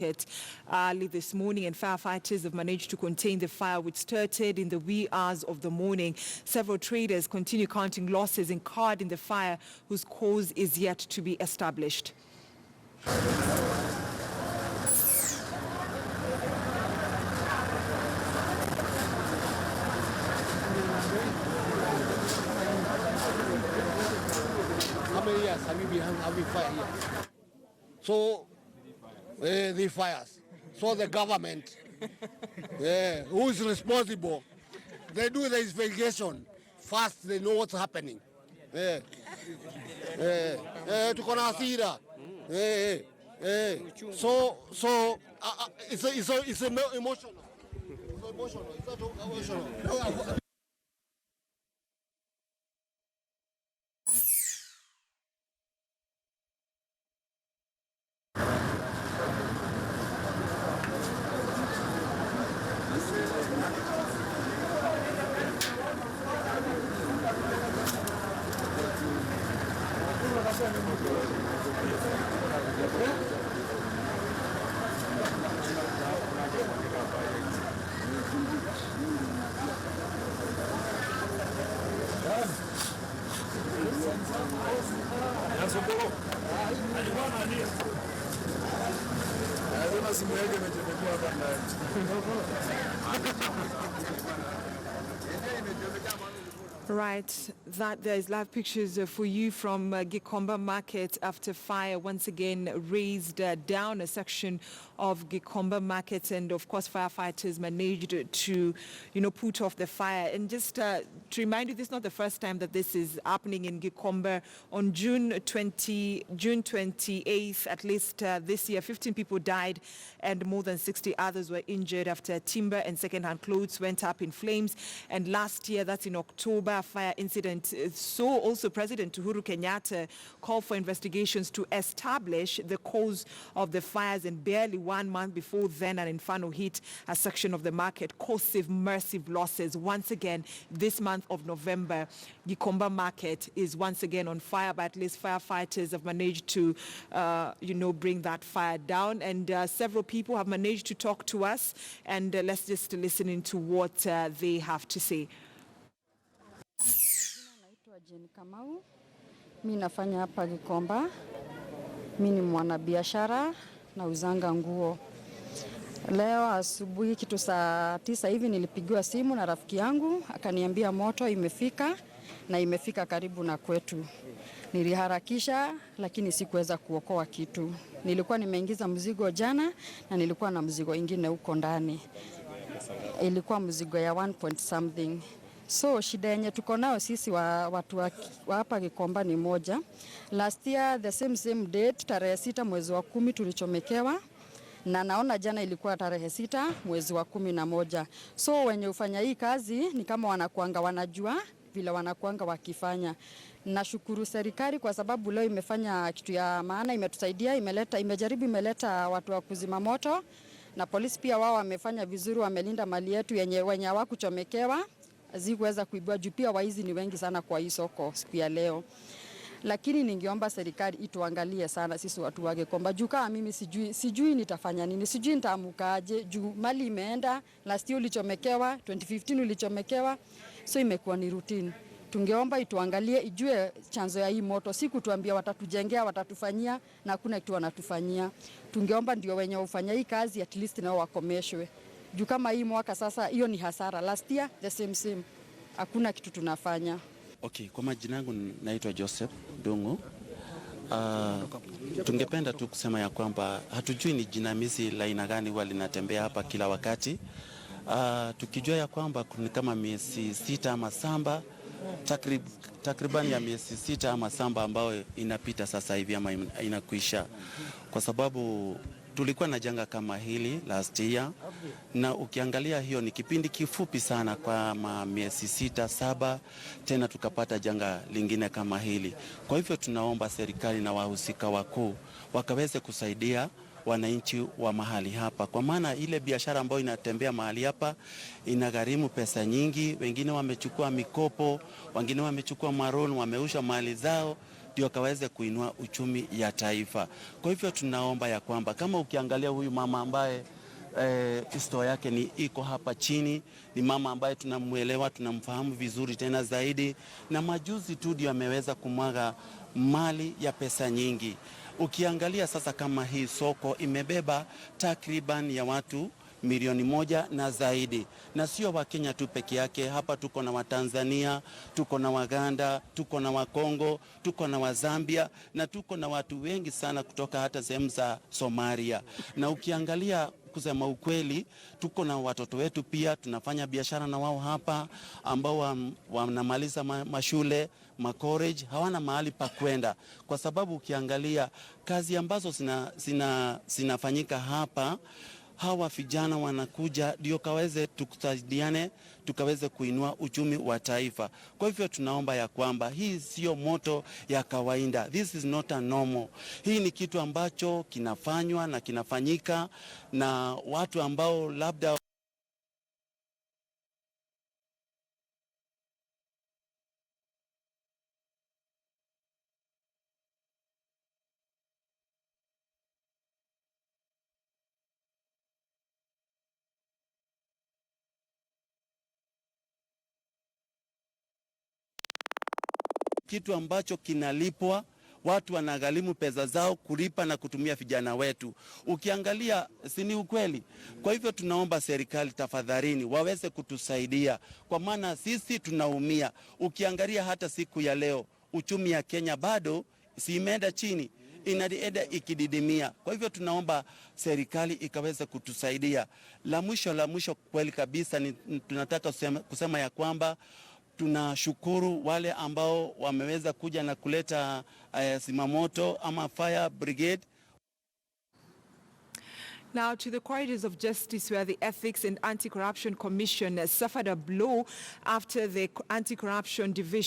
Early this morning, and firefighters have managed to contain the fire, which started in the wee hours of the morning. Several traders continue counting losses incurred in the fire, whose cause is yet to be established. How many years have you been having fire here? So, the fires. So the government, who is responsible, they do the investigation. First, they know what's happening. Tuko na hasira. So it's emotional. It's emotional. It's not emotional. Right, that there is live pictures for you from Gikomba Market after fire once again raised down a section of Gikomba Market, and of course firefighters managed to, put off the fire. And just to remind you, this is not the first time that this is happening in Gikomba. On June 28th, at least this year, 15 people died and more than 60 others were injured after timber and second-hand clothes went up in flames. And last year, that's in October, fire incident. So also President Uhuru Kenyatta called for investigations to establish the cause of the fires, and barely 1 month before then an inferno hit a section of the market, causing massive losses. Once again, this month of November, Gikomba Market is once again on fire, but at least firefighters have managed to, bring that fire down, and several people have managed to talk to us, and let's just listen into what they have to say. Mimi nafanya hapa Gikomba. Mimi ni mwanabiashara na uzanga nguo. Leo asubuhi kitu saa 9 hivi nilipigiwa simu na rafiki yangu, akaniambia moto imefika na imefika karibu na kwetu. Niliharakisha lakini sikuweza kuokoa kitu. Nilikuwa nimeingiza mzigo jana na nilikuwa na mzigo ingine huko ndani. Ilikuwa mzigo ya 1 point something. So shida yenye tuko nao sisi watu wa hapa Gikomba ni moja. Last year the same date, tarehe 6 mwezi wa 10 tulichomekewa, na naona jana ilikuwa tarehe 6 mwezi wa 11. So wenye ufanya hii kazi ni kama wanakuanga wanajua vile wanakuanga wakifanya. Nashukuru serikali kwa sababu leo imefanya kitu ya maana, imetusaidia, imeleta watu wa kuzima moto, na polisi pia wao wamefanya vizuri, wamelinda mali yetu wenye hawakuchomekewa zikuweza kuibua juu pia waizi ni wengi sana kwa hii soko siku ya leo. Lakini ningeomba serikali ituangalie sana sisi watu wa Gikomba, juu kama mimi sijui nitafanya nini, sijui nitaamukaje juu mali imeenda. Last year ulichomekewa, 2015 ulichomekewa, so imekuwa ni routine. Tungeomba ituangalie, ijue chanzo ya hii moto, si kutuambia watatujengea, watatufanyia na hakuna kitu wanatufanyia. Tungeomba ndio wenye ufanya hii kazi at least nao wakomeshwe. Juu kama hii mwaka sasa hiyo ni hasara. Last year the same. Hakuna kitu tunafanya. Okay, kwa majina yangu naitwa Joseph Dungu. Tungependa tu kusema ya kwamba hatujui ni jinamizi la aina gani huwa linatembea hapa kila wakati. Tukijua ya kwamba kuna kama miezi 6 ama 7, takriban ya miezi 6 ama 7 ambayo inapita sasa hivi ama inakuisha, kwa sababu tulikuwa na janga kama hili last year, na ukiangalia hiyo ni kipindi kifupi sana, kwa miezi 6-7 tena tukapata janga lingine kama hili. Kwa hivyo tunaomba serikali na wahusika wakuu wakaweze kusaidia wananchi wa mahali hapa, kwa maana ile biashara ambayo inatembea mahali hapa inagharimu pesa nyingi. Wengine wamechukua mikopo, wengine wamechukua maroon, wameusha mali zao ndio kaweze kuinua uchumi ya taifa. Kwa hivyo tunaomba ya kwamba kama ukiangalia huyu mama ambaye historia yake ni iko hapa chini, ni mama ambaye tunamuelewa, tunamfahamu vizuri tena zaidi, na majuzi tu ndio ameweza kumwaga mali ya pesa nyingi. Ukiangalia sasa kama hii soko imebeba takriban ya watu milioni 1 na zaidi, na sio Wakenya tu peke yake. Hapa tuko na Watanzania, tuko na Waganda, tuko na Wakongo, tuko na Wazambia, na tuko na watu wengi sana kutoka hata sehemu za Somalia. Na ukiangalia kusema ukweli, tuko na watoto wetu pia tunafanya biashara na wao hapa, ambao wanamaliza mashule college, hawana mahali pa kwenda, kwa sababu ukiangalia kazi ambazo zinafanyika hapa, hawa vijana wanakuja ndio kaweze tukusaidiane, tukaweze kuinua uchumi wa taifa. Kwa hivyo tunaomba ya kwamba hii sio moto ya kawaida. This is not a normal. Hii ni kitu ambacho kinafanywa na kinafanyika na watu ambao labda kitu ambacho kinalipwa, watu wanagharimu pesa zao kulipa na kutumia vijana wetu. Ukiangalia si ni ukweli? Kwa hivyo tunaomba serikali tafadhalini waweze kutusaidia, kwa maana sisi tunaumia. Ukiangalia hata siku ya leo uchumi ya Kenya bado si imeenda chini, inaenda ikididimia. Kwa hivyo tunaomba serikali ikaweze kutusaidia. La mwisho kweli kabisa ni tunataka kusema ya kwamba tunashukuru wale ambao wameweza kuja na kuleta zimamoto ama fire brigade. Now to the corridors of justice, where the Ethics and Anti-Corruption Commission suffered a blow after the Anti-Corruption Division